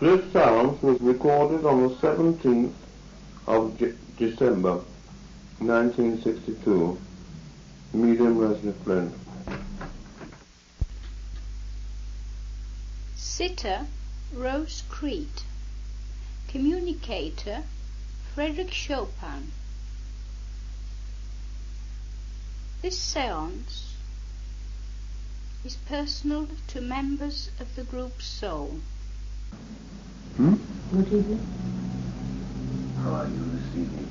This sound was recorded on the 17th of December 1962. Medium Resident Flint. Sitter, Rose Creet. Communicator, Frédéric Chopin. This séance is personal to members of the group's soul. Good evening. How are you this evening?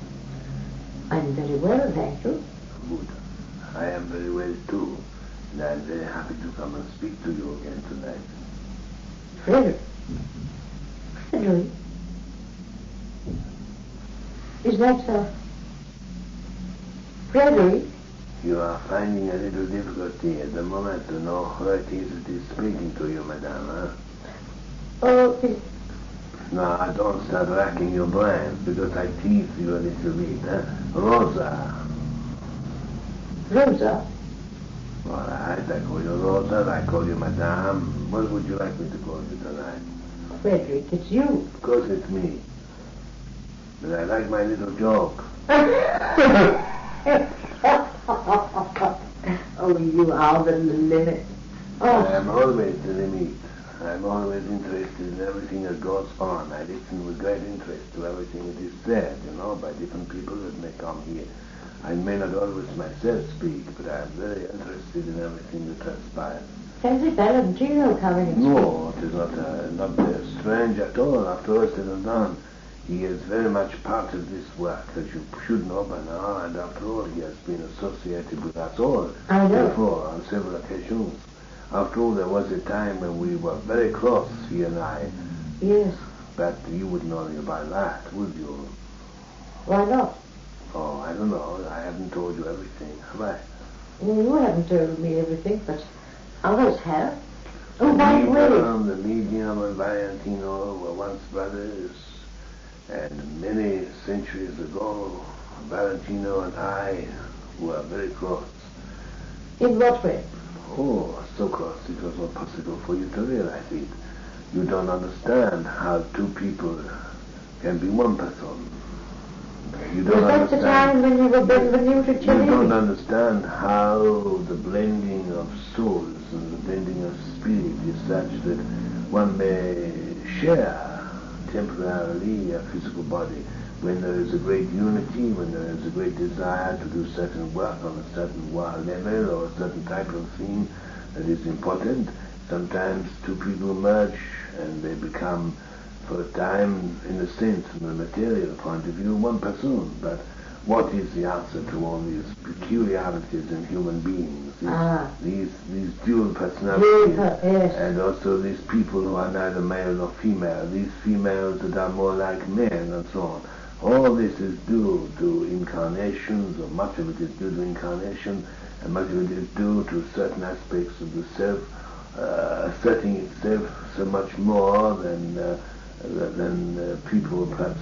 I'm very well, thank you. Good. I am very well too, and I am very happy to come and speak to you again tonight. Frederick. Frederick. Is that Frederick? You are finding a little difficulty at the moment to know who it is that is speaking to you, madame, huh? Oh, No, don't start racking your brains, because I tease you a little bit, huh? Rosa. Rosa? All right, I call you Rosa, I call you madame. What would you like me to call you tonight? Frederick, it's you. Of course it's me. But I like my little joke. Oh, you are the limit. I am always the limit. I'm always interested in everything that goes on. I listen with great interest to everything that is said, by different people that may come here. I may not always myself speak, but I am very interested in everything that transpires. Fancy Valentino coming and No, it is not strange at all. After all said and done, he is very much part of this work, as you should know by now, and after all, he has been associated with us all before on several occasions. After all, there was a time when we were very close, he and I. Yes. But you wouldn't know about that, would you? Why not? Oh, I don't know. I haven't told you everything, have I? You haven't told me everything, but others have. Oh, by the way. The medium and Valentino were once brothers, and many centuries ago, Valentino and I were very close. In what way? Oh, so close it was not possible for you to realize it. You don't understand how two people can be one person. You don't was that the time when you were Benvenuto Cellini? You don't understand how the blending of souls and the blending of spirit is such that one may share temporarily a physical body when there is a great unity, when there is a great desire to do certain work on a certain level or a certain type of thing that is important. Sometimes two people merge and they become, for a time, in a sense, from a material point of view, one person. But what is the answer to all these peculiarities in human beings? These dual personalities, yes. And also these people who are neither male nor female, these females that are more like men, and so on. All this is due to incarnations, or much of it is due to incarnation, and much of it is due to certain aspects of the self asserting itself so much more than people perhaps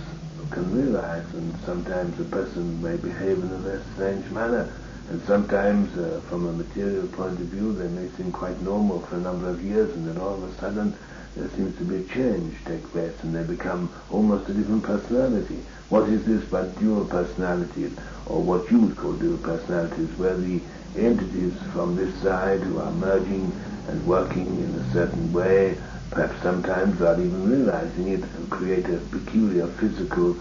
can realize. And sometimes a person may behave in a very strange manner, and sometimes from a material point of view they may seem quite normal for a number of years, and then all of a sudden there seems to be a change take place and they become almost a different personality. What is this but dual personality, or what you would call dual personalities, where the entities from this side who are merging and working in a certain way, perhaps sometimes without even realizing it, and create a peculiar physical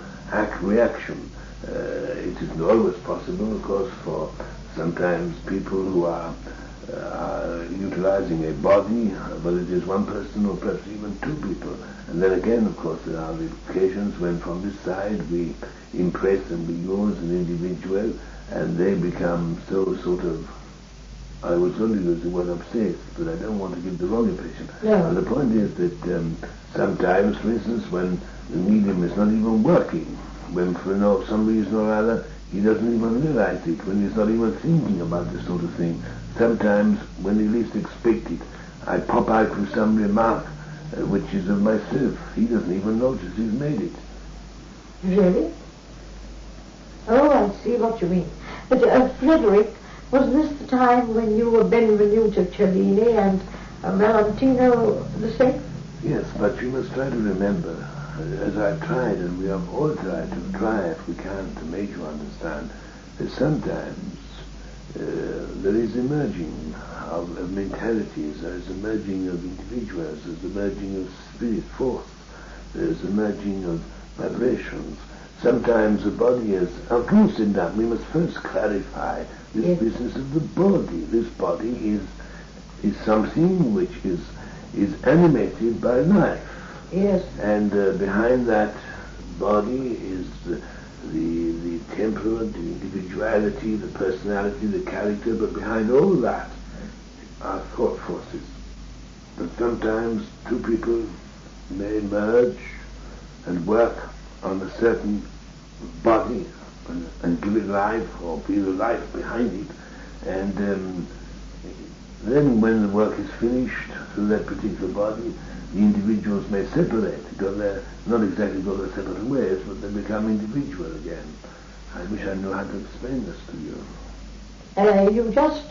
reaction. It isn't always possible, of course, for sometimes people who are utilizing a body, but it is one person or perhaps even two people. And then again, of course, there are the occasions when from this side we impress and we use an individual and they become so sort of, I was going to use the word obsessed, but I don't want to give the wrong impression. No. And the point is that sometimes, for instance, when the medium is not even working, when for some reason or other he doesn't even realize it, when he's not even thinking about this sort of thing, sometimes when he least expect it, I pop out with some remark which is of myself. He doesn't even notice he's made it. Really? Oh, I see what you mean. But Frederick, was this the time when you were Benvenuto Cellini and Valentino the same? Yes, but you must try to remember, as I've tried, and we have all tried to try, if we can, to make you understand, that sometimes there is emerging of mentalities, there is emerging of individuals, there is emerging of spirit force, there is emerging of vibrations. Sometimes the body is, of course in that we must first clarify this business of the body. This body is something which is animated by life. Yes. And behind that body is the temperament, the individuality, the personality, the character, but behind all that are thought forces. But sometimes two people may merge and work on a certain body and give it life or feel the life behind it, and then when the work is finished through that particular body, the individuals may separate, go their, not exactly go their separate ways, but they become individual again. I wish I knew how to explain this to you. You just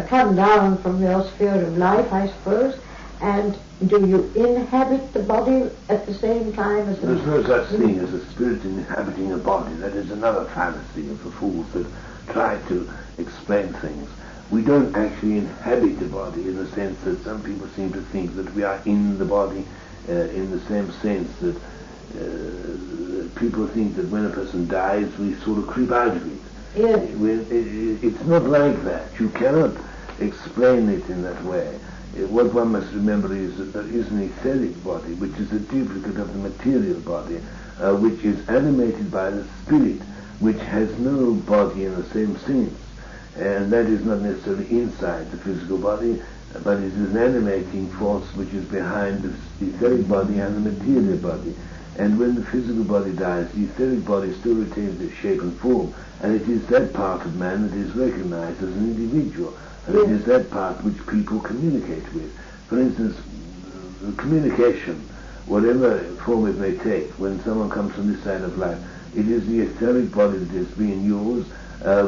come down from your sphere of life, I suppose, and do you inhabit the body at the same time as the... There's no such thing as a spirit inhabiting a body. That is another fallacy of the fools that try to explain things. We don't actually inhabit the body in the sense that some people seem to think that we are in the body in the same sense that people think that when a person dies we sort of creep out of it. Yes. It's not like that. You cannot explain it in that way. What one must remember is that there is an etheric body which is a duplicate of the material body, which is animated by the spirit, which has no body in the same sense. And that is not necessarily inside the physical body, but it is an animating force which is behind the etheric body and the material body. And when the physical body dies, the etheric body still retains its shape and form, and it is that part of man that is recognized as an individual, and it is that part which people communicate with. For instance, communication, whatever form it may take, when someone comes from this side of life, it is the etheric body that is being used,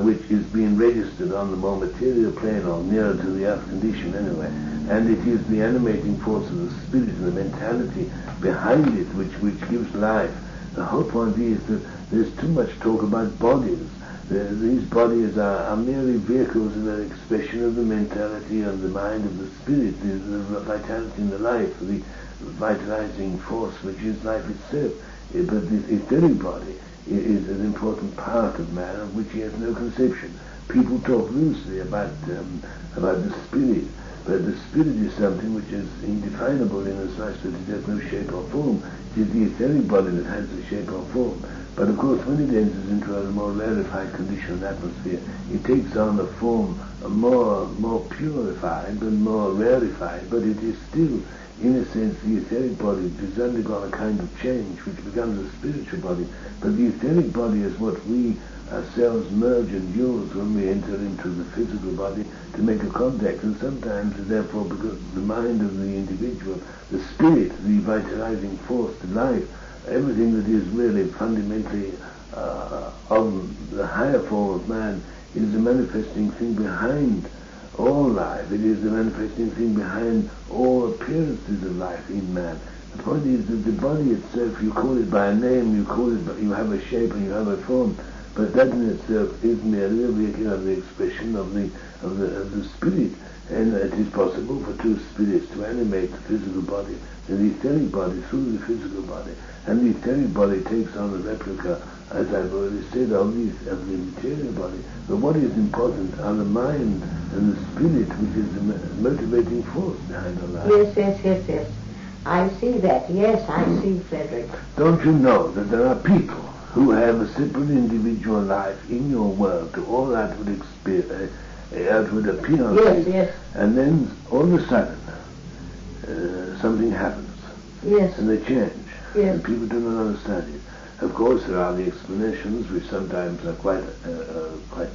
which is being registered on the more material plane or nearer to the earth condition anyway. And it is the animating force of the spirit and the mentality behind it which gives life. The whole point is that there's too much talk about bodies. These bodies are merely vehicles in the expression of the mentality and the mind of the spirit, the vitality in the life, the vitalizing force which is life itself. But this etheric body is an important part of man of which he has no conception. People talk loosely about the spirit, but the spirit is something which is indefinable in as much that it has no shape or form. It is the etheric body that has a shape or form. But of course, when it enters into a more rarefied condition and atmosphere, it takes on a form more purified and more rarefied, but it is still, in a sense, the etheric body has undergone a kind of change, which becomes a spiritual body. But the etheric body is what we ourselves merge and use when we enter into the physical body to make a contact. And sometimes, therefore, because the mind of the individual, the spirit, the vitalizing force, the life, everything that is really fundamentally of the higher form of man is the manifesting thing behind all life. It is the manifesting thing behind all appearances of life in man. The point is that the body itself, you call it by a name, you call it, you have a shape and you have a form, but that in itself is merely a vehicle of the expression of the spirit. And it is possible for two spirits to animate the physical body, and the etheric body through the physical body. And the etheric body takes on a replica, as I've already said, of the material body. But what is important are the mind and the spirit, which is the motivating force behind our life. Yes. I see that. Yes, I see, Frederick. Don't you know that there are people who have a separate individual life in your world to all outward appearances, yes. And then all of a sudden something happens, yes, and they change, yes. And people do not understand it. Of course, there are the explanations which sometimes are quite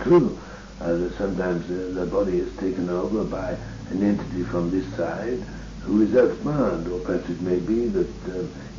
true. That sometimes the body is taken over by an entity from this side who is earthbound, or perhaps it may be that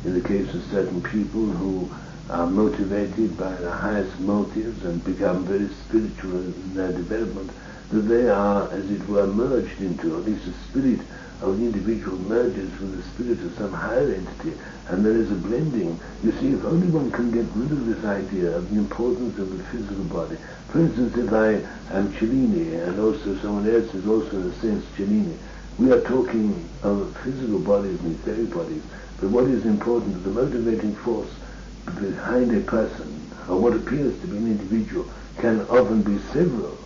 in the case of certain people who are motivated by the highest motives and become very spiritual in their development, that they are, as it were, merged into, at least the spirit of the individual merges with the spirit of some higher entity, and there is a blending. You see, if only one can get rid of this idea of the importance of the physical body. For instance, if I am Cellini, and also someone else is also in a sense Cellini, we are talking of physical bodies and etheric bodies, but what is important, the motivating force behind a person, or what appears to be an individual, can often be several.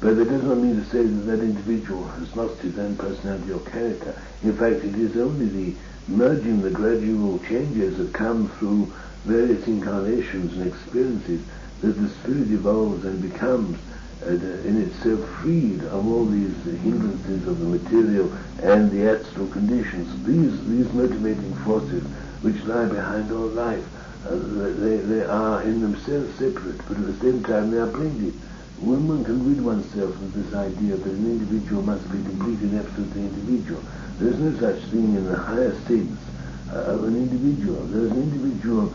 But that does not mean to say that that individual has lost his own personality or character. In fact, it is only the merging, the gradual changes that come through various incarnations and experiences that the spirit evolves and becomes in itself freed of all these hindrances of the material and the astral conditions. These motivating forces which lie behind all life, they are in themselves separate, but at the same time they are blended. When one can rid oneself of this idea that an individual must be completely and absolutely individual, there is no such thing in the higher sense of an individual. There is an individual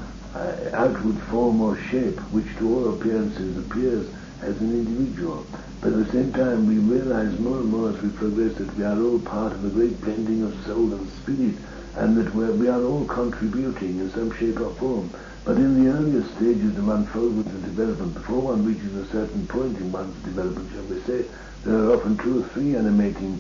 outward form or shape which to all appearances appears as an individual. But at the same time we realize more and more as we progress that we are all part of a great blending of soul and spirit, and that we are all contributing in some shape or form. But in the earlier stages of unfoldment and development, before one reaches a certain point in one's development, shall we say, there are often 2 or 3 animating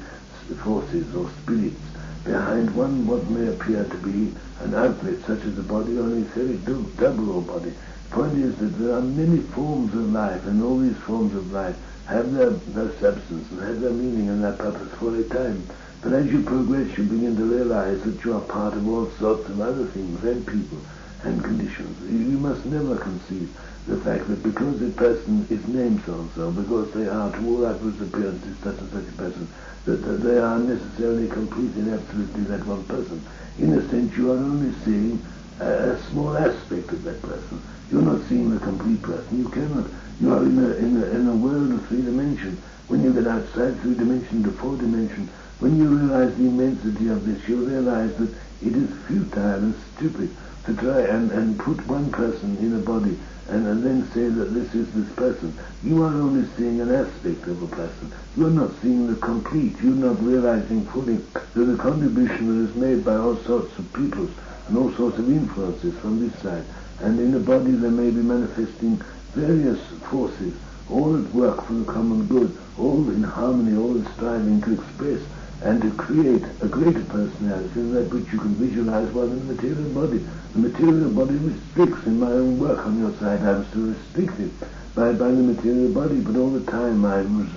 forces or spirits behind one what may appear to be an outlet, such as a body or an etheric double or body. The point is that there are many forms of life, and all these forms of life have their substance and have their meaning and their purpose for a time. But as you progress, you begin to realize that you are part of all sorts of other things and people and conditions. You must never conceive the fact that because a person is named so-and-so, because they are to all outward appearances such and such a person, that they are necessarily complete and absolutely that one person. In a sense, you are only seeing a small aspect of that person. You're not seeing the complete person. You cannot. You are in a world of 3 dimensions. When you get outside 3 dimensions to 4 dimensions, when you realize the immensity of this, you realize that it is futile and stupid to try and put one person in a body and then say that this is this person. You are only seeing an aspect of a person. You are not seeing the complete. You are not realizing fully that the contribution that is made by all sorts of peoples and all sorts of influences from this side. And in a body there may be manifesting various forces, all at work for the common good, all in harmony, all striving to express and to create a greater personality than that which you can visualize while in the material body. The material body restricts. In my own work on your side I was still restricted by the material body, but all the time I was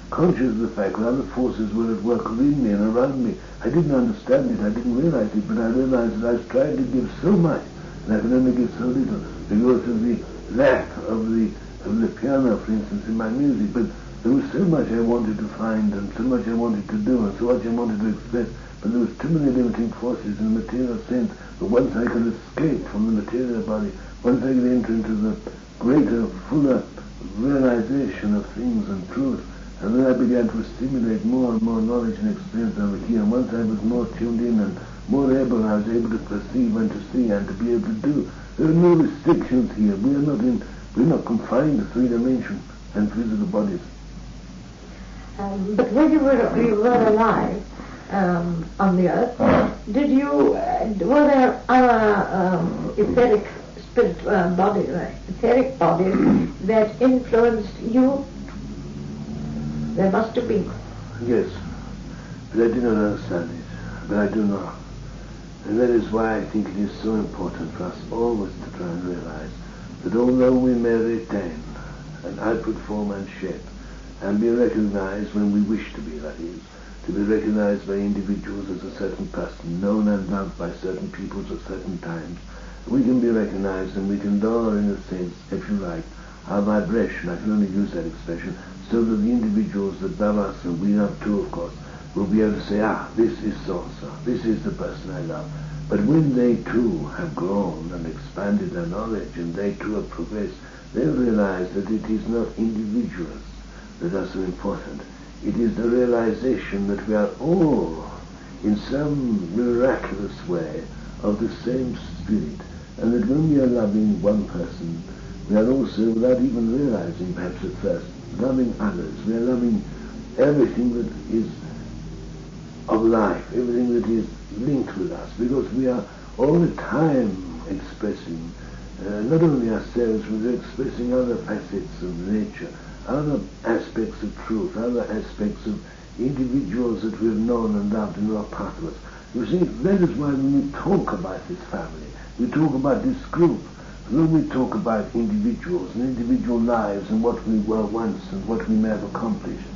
conscious of the fact that other forces were at work within me and around me. I didn't understand it, I didn't realize it, but I realized that I was trying to give so much and I could only give so little because of the lack of the piano, for instance, in my music. But there was so much I wanted to find and so much I wanted to do and so much I wanted to express, but there was too many limiting forces in the material sense. But once I could escape from the material body, once I could enter into the greater, fuller realization of things and truth, and then I began to stimulate more and more knowledge and experience over here, and once I was more tuned in and more able, I was able to perceive and to see and to be able to do. There are no restrictions here. We're not confined to 3 dimensions and physical bodies. But when you were alive on the earth, were there other etheric spirit bodies, etheric bodies that influenced you? There must have been. Yes, but I do not understand it, but I do know. And that is why I think it is so important for us always to try and realize that although we may retain an outward form and shape, and be recognized when we wish to be, that is, to be recognized by individuals as a certain person, known and loved by certain peoples at certain times, we can be recognized and we can lower, in a sense, if you like, our vibration, I can only use that expression, so that the individuals that love us, and we love too, of course, will be able to say, this is so-and-so, this is the person I love. But when they too have grown and expanded their knowledge, and they too have progressed, they realize that it is not individuals that are so important. It is the realization that we are all, in some miraculous way, of the same spirit, and that when we are loving one person, we are also, without even realizing perhaps at first, loving others. We are loving everything that is of life, everything that is linked with us, because we are all the time expressing not only ourselves, but we're expressing other facets of nature, other aspects of truth, other aspects of individuals that we've known and loved and who are part of us. You see, that is why when we talk about this family, we talk about this group, when we talk about individuals and individual lives and what we were once and what we may have accomplished,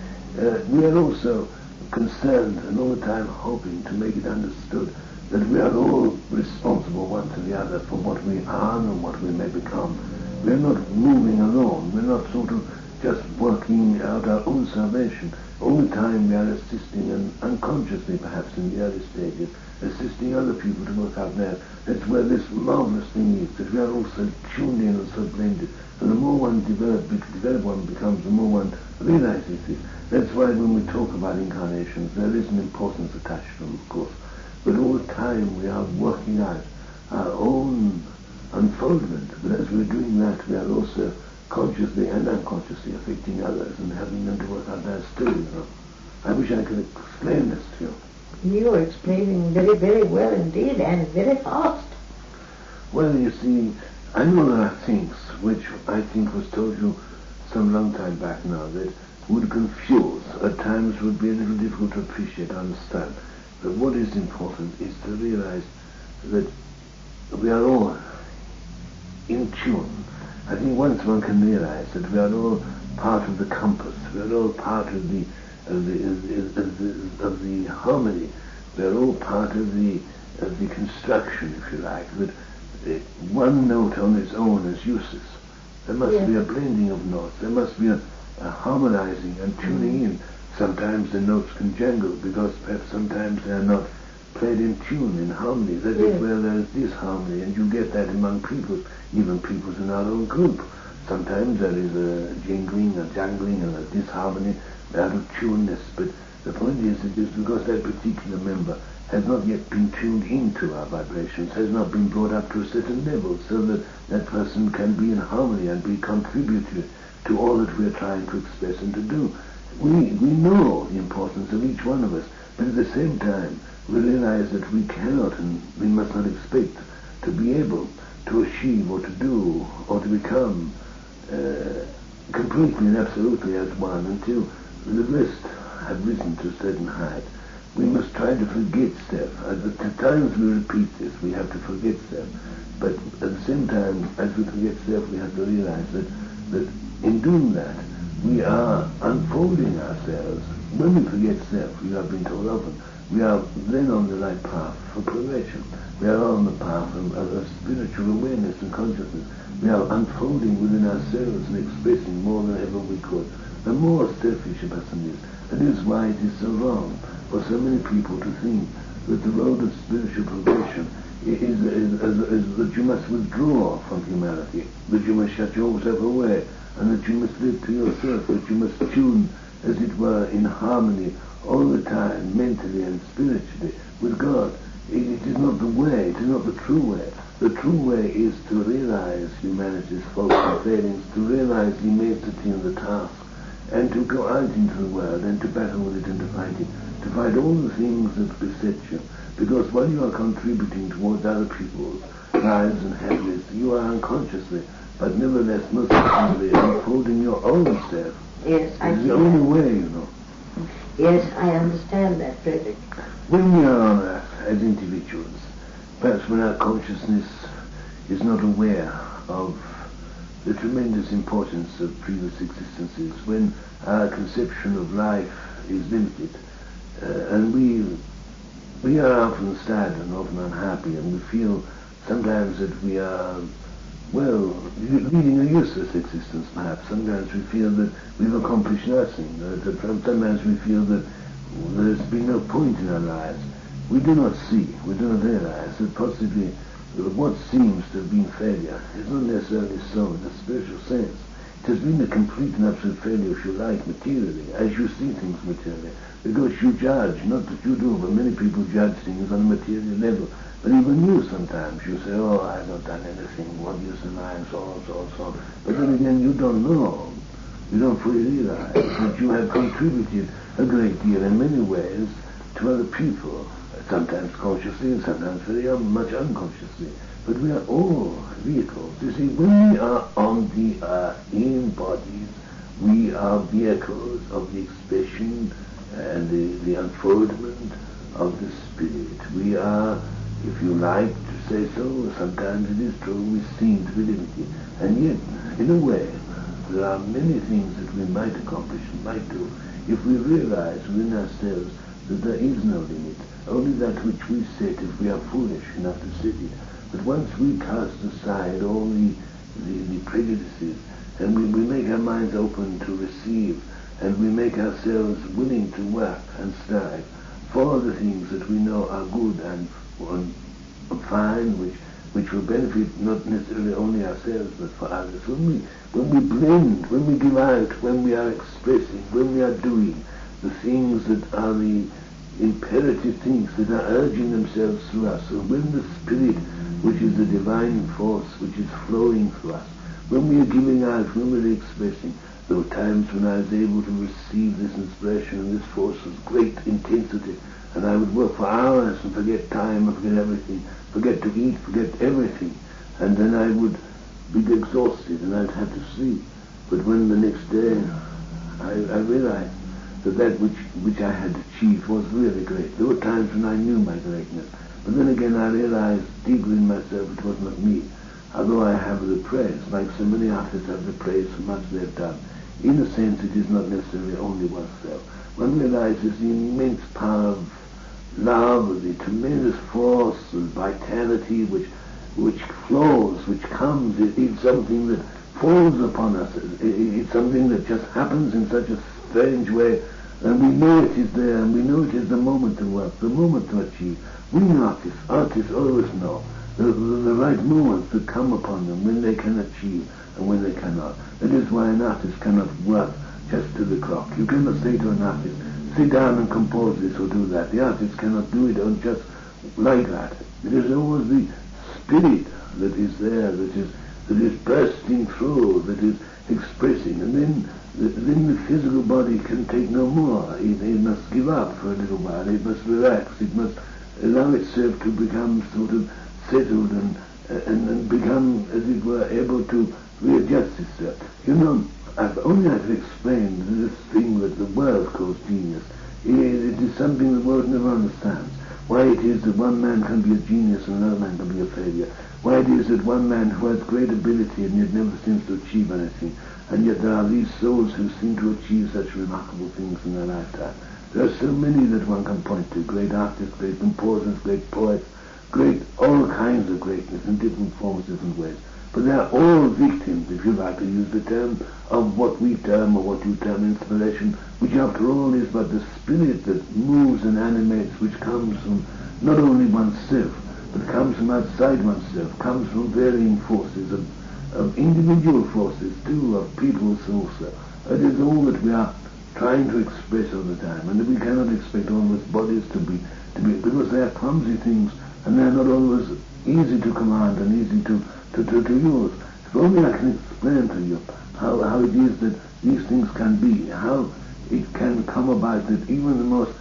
we are also concerned and all the time hoping to make it understood that we are all responsible one to the other for what we are and what we may become. We are not moving alone. We're not sort of just working out our own salvation. All the time we are assisting, and unconsciously perhaps in the early stages, assisting other people to work out there. That's where this marvelous thing is, that we are all so tuned in and so blended. And the more one developed one becomes, the more one realizes it. That's why when we talk about incarnations, there is an importance attached to them, of course. But all the time we are working out our own unfoldment. But as we're doing that, we are also consciously and unconsciously affecting others and having them to work out their story. I wish I could explain this to you. You are explaining very, very well indeed, and very fast. Well, you see, I know there are things which I think was told you some long time back now that would confuse, at times would be a little difficult to appreciate, understand. But what is important is to realize that we are all in tune. I think once one can realize that we are all part of the compass, we are all part of the harmony, we are all part of the construction, if you like, that one note on its own is useless. There must be a blending of notes, there must be a harmonizing and tuning in. Sometimes the notes can jangle because perhaps sometimes they are not played in tune, in harmony. That is where there is disharmony, and you get that among people, even people in our own group. Sometimes there is a jangling, a jangling, and a disharmony, out of tuneness. But the point is, it is because that particular member has not yet been tuned into our vibrations, has not been brought up to a certain level, so that that person can be in harmony and be contributory to all that we are trying to express and to do. We know the importance of each one of us, but at the same time, we realize that we cannot and we must not expect to be able to achieve or to do or to become completely and absolutely as one until the rest have risen to a certain height. We must try to forget self. At the times we repeat this, we have to forget self. But at the same time, as we forget self, we have to realize that in doing that, we are unfolding ourselves. When we forget self, we have been told often, we are then on the right path for progression. We are on the path of spiritual awareness and consciousness. We are unfolding within ourselves and expressing more than ever we could. The more selfish a person is. That is why it is so wrong for so many people to think that the road of spiritual progression is that you must withdraw from humanity, that you must shut yourself away, and that you must live to yourself, that you must tune, as it were, in harmony all the time, mentally and spiritually, with God. It is not the way, it is not the true way. The true way is to realize humanity's faults and failings, to realize the immensity of the task, and to go out into the world and to battle with it and to fight all the things that beset you. Because while you are contributing towards other people's lives and happiness, you are unconsciously, but nevertheless most certainly unfolding your own self. Yes, I It's the only way, you know. Yes, I understand that, Frédéric. When we are on earth as individuals, perhaps when our consciousness is not aware of the tremendous importance of previous existences, when our conception of life is limited, and we are often sad and often unhappy, and we feel sometimes that we are, well, leading a useless existence perhaps. Sometimes we feel that we've accomplished nothing. Sometimes we feel that there's been no point in our lives. We do not see, we do not realize that possibly what seems to have been failure is not necessarily so in a spiritual sense. It has been a complete and absolute failure, if you like, materially, as you see things materially. Because you judge, not that you do, but many people judge things on a material level. But even you sometimes, you say, oh, I've not done anything, what use am I, and so on, so on, so on. But then again, you don't know. You don't fully realize that you have contributed a great deal in many ways to other people, sometimes consciously and sometimes very much unconsciously. But we are all vehicles. You see, when we are on the earth in bodies, we are vehicles of the expression and the unfoldment of the spirit. We are, if you like to say so, sometimes it is true, we seem to be limited. And yet, in a way, there are many things that we might accomplish and might do if we realize within ourselves that there is no limit, only that which we set if we are foolish enough to set it. But once we cast aside all the prejudices, and we make our minds open to receive, and we make ourselves willing to work and strive for the things that we know are good and fine, which will benefit not necessarily only ourselves but for others. When we blend, when we give out, when we are expressing, when we are doing the things that are the imperative things that are urging themselves through us, so when the spirit, which is the divine force which is flowing through us, when we are giving out, when we are expressing, there were times when I was able to receive this inspiration and this force with great intensity, and I would work for hours and forget time and forget everything, forget to eat, forget everything, and then I would be exhausted and I'd have to sleep. But when the next day I realized that which I had achieved was really great. There were times when I knew my greatness, but then again I realized deeply in myself it was not me. Although I have the praise, like so many artists have the praise for much they have done, in a sense it is not necessarily only oneself. One realizes the immense power of love, the tremendous force, the vitality which flows, which comes. It's something that falls upon us. It's something that just happens in such a strange way, and we know it is there, and we know it is the moment to work, the moment to achieve. We artists always know the right moments that come upon them when they can achieve and when they cannot. That is why an artist cannot work just to the clock. You cannot say to an artist, sit down and compose this or do that. The artist cannot do it on just like that. It is always the spirit that is there, that is bursting through, that is expressing, and then the physical body can take no more. It must give up for a little while. It must relax. It must allow itself to become sort of settled and become, as it were, able to readjust itself. You know, I've only had to explain this thing that the world calls genius. It is something the world never understands. Why it is that one man can be a genius and another man can be a failure. Why it is that one man who has great ability and yet never seems to achieve anything, and yet there are these souls who seem to achieve such remarkable things in their lifetime. There are so many that one can point to, great artists, great composers, great poets, great, all kinds of greatness in different forms, different ways. But they are all victims, if you like to use the term, of what we term or what you term inspiration, which after all is but the spirit that moves and animates, which comes from not only oneself, but comes from outside oneself, comes from varying forces, of individual forces too, of peoples also. It is all that we are trying to express all the time, and we cannot expect always bodies to be, because they are clumsy things, and they are not always easy to command and easy to use. If only I can explain to you how it is that these things can be, how it can come about that even the most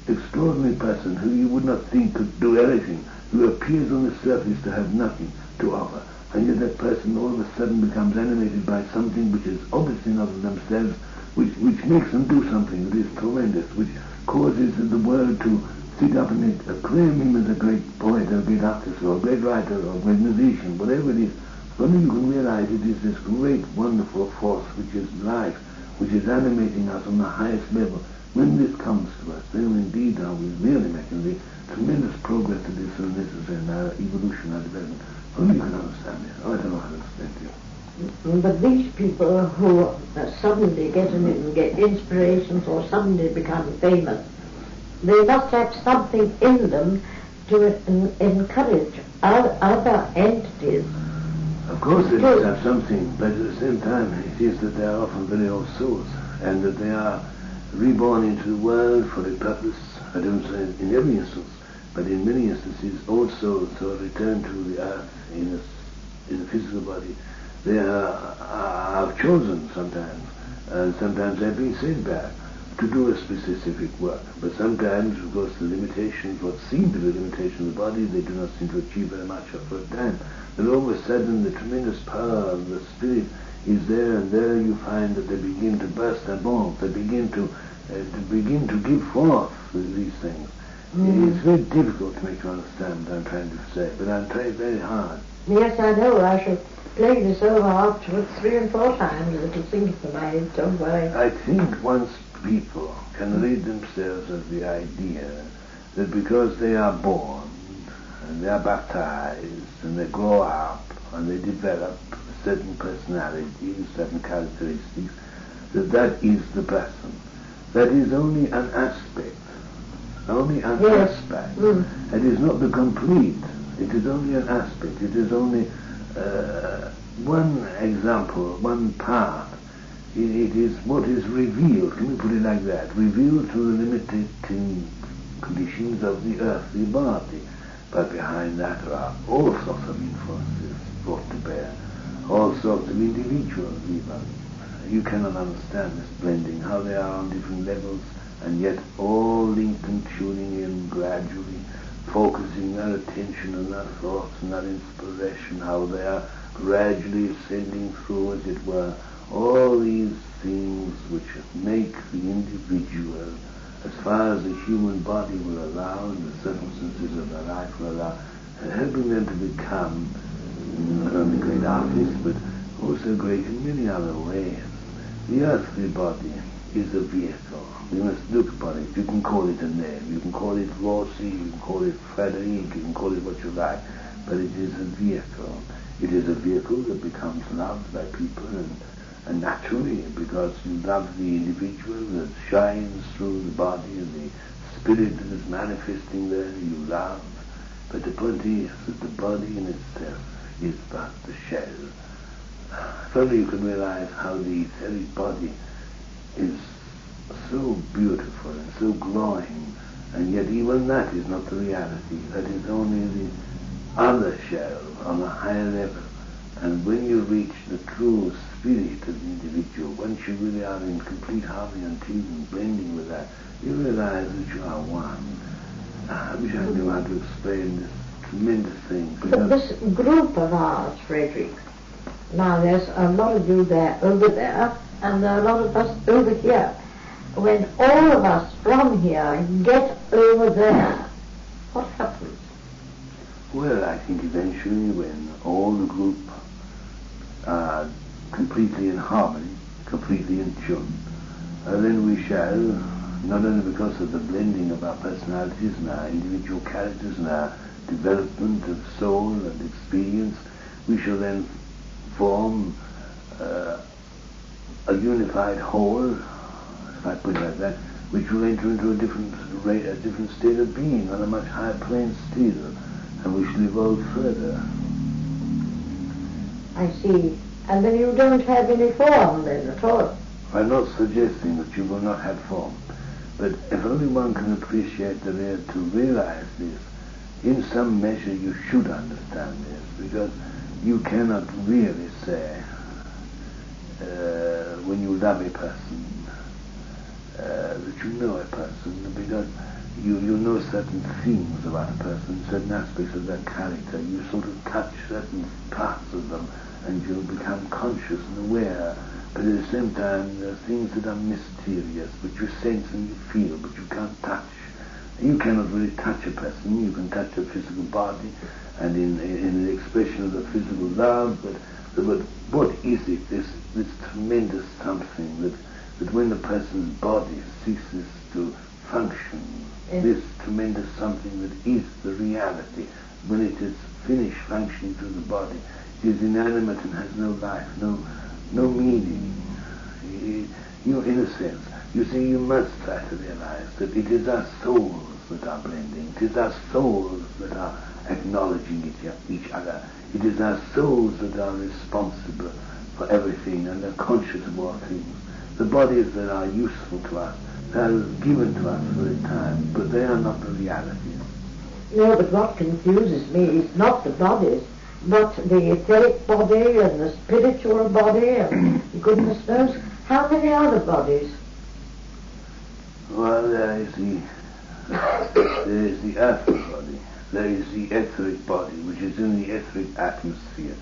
extraordinary person who you would not think could do anything, who appears on the surface to have nothing to offer, and yet that person all of a sudden becomes animated by something which is obviously not of themselves, which makes them do something that is tremendous, which causes the world to sit up and acclaim him as a great poet or a great artist or a great writer or a great musician, whatever it is. Only you can realize it is this great, wonderful force which is life, which is animating us on the highest level. When this comes to us, then indeed are we really making the tremendous progress that is so necessary in our evolution, our development. Only you can understand this. I don't know how to explain to you. But these people who suddenly get inspirations or suddenly become famous, they must have something in them to encourage other entities. Of course they must have something, but at the same time it is that they are often very old souls, and that they are reborn into the world for a purpose. I don't say in every instance, but in many instances old souls who are returned to the earth in a physical body. They are chosen sometimes, and sometimes they're being sent back. to do a specific work. But sometimes, of course, the limitations, what seem to be the limitations of the body, they do not seem to achieve very much for a time. Then all of a sudden the tremendous power of the spirit is there, and there you find that they begin to burst their bonds, they begin to give forth these things. It's very difficult to make you understand what I'm trying to say, but I'm trying very hard. Yes, I know. I shall play this over afterwards 3 and 4 times. It'll sink into my head, don't worry. I think once people can rid themselves of the idea that because they are born and they are baptized and they grow up and they develop certain personalities, certain characteristics, that is the person. That is only an aspect. Only an aspect. It is not the complete. It is only an aspect. It is only one example, one part. It is what is revealed, can we put it like that, revealed through the limited conditions of the earthly body. But behind that there are all sorts of influences brought to bear, all sorts of individuals even. You cannot understand this blending, how they are on different levels, and yet all linked and tuning in gradually, focusing their attention and their thoughts and their inspiration, how they are gradually ascending through, as it were, all these things which make the individual, as far as the human body will allow and the circumstances of their life will allow, helping them to become not only great artists, but also great in many other ways. The earthly body is a vehicle. We must look upon it. You can call it a name. You can call it Rossi, you can call it Frédéric, you can call it what you like, but it is a vehicle. It is a vehicle that becomes loved by people, and naturally, because you love the individual that shines through the body and the spirit that is manifesting there, you love. But the point is that the body in itself is but the shell. If only you can realize how the etheric body is so beautiful and so glowing, and yet even that is not the reality. That is only the other shell on a higher level. And when you reach the true spirit of the individual, once you really are in complete harmony and tune and blending with that, you realize that you are one. I wish I knew how to explain this tremendous thing. But this group of ours, Frédéric, now there's a lot of you there, over there, and there are a lot of us over here. When all of us from here get over there, what happens? Well, I think eventually when all the group are completely in harmony, completely in tune, then we shall, not only because of the blending of our personalities and our individual characters and our development of soul and experience, we shall then form a unified whole, if I put it like that, which will enter into a different state of being on a much higher plane still, and we shall evolve further. I see. And then you don't have any form then at all. I'm not suggesting that you will not have form, but if only one can appreciate the real, to realize this, in some measure you should understand this, because you cannot really say, when you love a person, that you know a person, because you know certain things about a person, certain aspects of their character. You sort of touch certain parts of them, and you become conscious and aware. But at the same time, there are things that are mysterious, but you sense and you feel, but you can't touch. You cannot really touch a person. You can touch a physical body, and in the expression of the physical love, but what is it, this tremendous something that when the person's body ceases to function, this tremendous something that is the reality, when it is finished functioning through the body, is inanimate and has no life, no meaning. You, in a sense, you see, you must try to realize that it is our souls that are blending. It is our souls that are acknowledging each other. It is our souls that are responsible for everything and are conscious of all things. The bodies that are useful to us, they are given to us for a time, but they are not the realities. No, but what confuses me is not the bodies, but the etheric body and the spiritual body and goodness knows how many other bodies. Well, there is the earthly body. There is the etheric body, which is in the etheric atmosphere,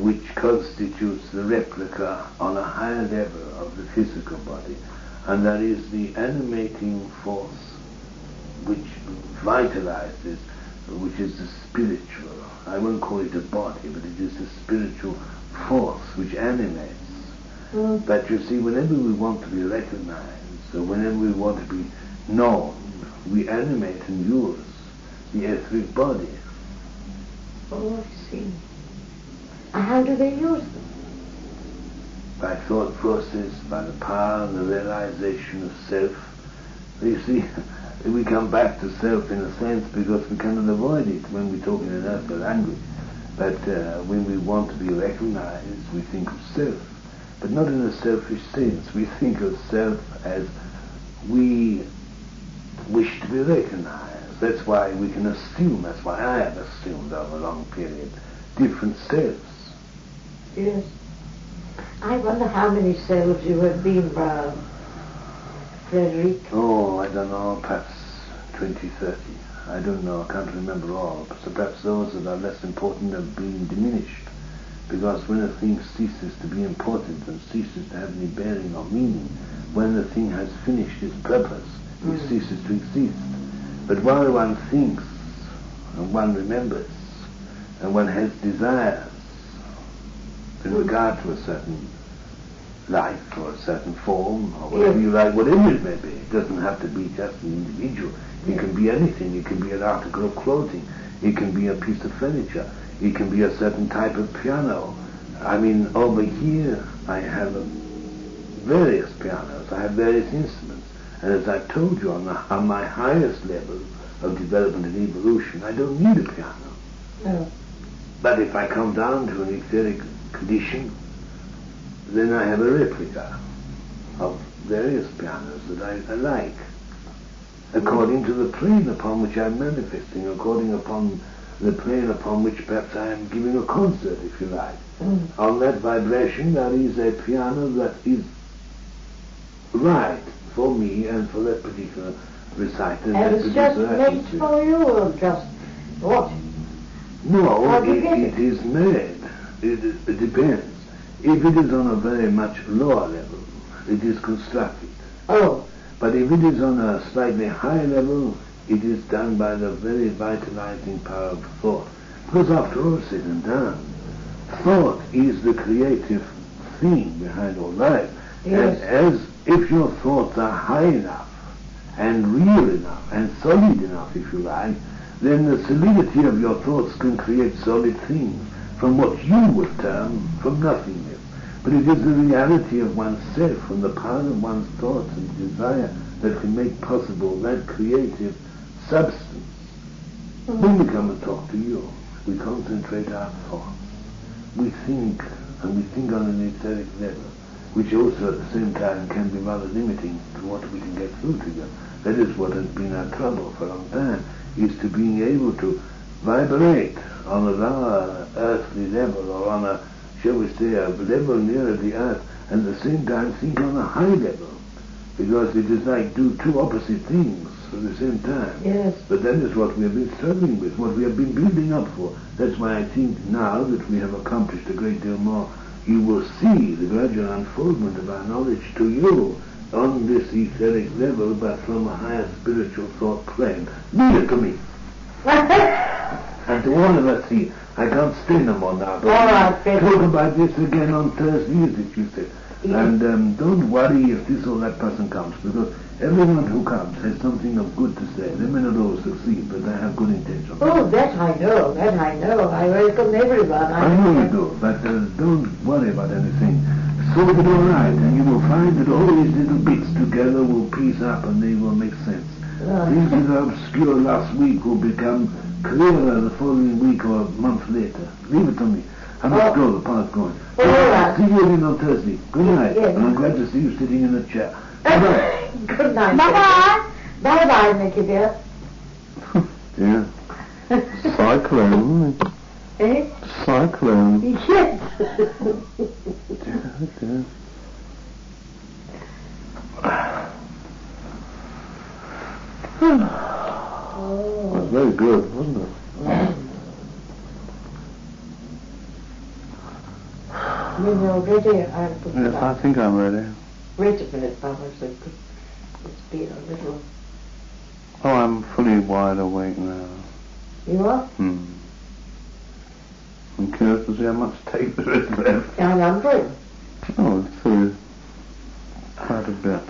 which constitutes the replica on a higher level of the physical body. And there is the animating force, which vitalizes, which is the spiritual. I won't call it a body, but it is the spiritual force which animates. But you see, whenever we want to be recognized, or whenever we want to be known, we animate and use the etheric body. Oh, I see. How do they use them? By thought process, by the power and the realization of self. You see, we come back to self in a sense because we cannot avoid it when we talk in an earthly language. But when we want to be recognized, we think of self. But not in a selfish sense. We think of self as we wish to be recognized. That's why we can assume, that's why I have assumed over a long period, different selves. Yes. I wonder how many selves you have been, Frédéric. Oh, I don't know, perhaps 20, 30. I don't know, I can't remember all. So perhaps those that are less important have been diminished. Because when a thing ceases to be important and ceases to have any bearing or meaning, when the thing has finished its purpose, it ceases to exist. But while one thinks, and one remembers, and one has desires in regard to a certain life or a certain form or whatever you like, whatever it may be, it doesn't have to be just an individual. It can be anything. It can be an article of clothing. It can be a piece of furniture. It can be a certain type of piano. I mean, over here I have various pianos. I have various instruments. And as I told you, on my highest level of development and evolution, I don't need a piano. No. But if I come down to an etheric condition, then I have a replica of various pianos that I like, according to the plane upon which I'm manifesting, according upon the plane upon which perhaps I am giving a concert, if you like. On that vibration there is a piano that is right for me and for that particular recital. And it's just made for you, or just what? No, it is made. It depends. If it is on a very much lower level, it is constructed. Oh. But if it is on a slightly higher level, it is done by the very vitalizing power of thought. Because after all said and done, thought is the creative thing behind all life. Yes. And as if your thoughts are high enough and real enough and solid enough, if you like, then the solidity of your thoughts can create solid things from what you would term from nothingness. But it is the reality of oneself and the power of one's thoughts and desire that can make possible that creative substance. When we come and talk to you, we concentrate our thoughts. We think, and we think on an etheric level, which also at the same time can be rather limiting to what we can get through to you. That is what has been our trouble for a long time, is to being able to vibrate on a lower earthly level, or on a, shall we say, a level nearer the earth, and at the same time think on a high level. Because it is like do two opposite things at the same time. Yes. But that is what we have been struggling with, what we have been building up for. That's why I think now that we have accomplished a great deal more, you will see the gradual unfoldment of our knowledge to you on this etheric level, but from a higher spiritual thought plane. Leave it to me. And to all of us here, I can't stay no more now, but all right, talk about this again on Thursday, as you said. And don't worry if this or that person comes, because everyone who comes has something of good to say. They may not always succeed, but they have good intentions. Oh, that I know. I welcome everyone. I know you do, but don't worry about anything. Sort it all right, and you will find that all these little bits together will piece up and they will make sense. Things that are obscure last week will become clearer the following week or a month later. Leave it to me. I must go, the path's going. All right. See you again on Thursday. Good night. Yes. And I'm glad to see you sitting in a chair. Bye-bye. Good night. Bye-bye. Bye-bye, Mickey dear. Yeah. Cyclone. Eh? Cyclone. Yes. Yeah. It was very good, wasn't it? When you're ready, I'll put Yes, it I up. think I'm ready. Wait a minute, Papa, so it could just be a little... Oh, I'm fully wide awake now. You are? I'm curious to see how much tape there is left. I'm wondering. Oh, it's quite a bit.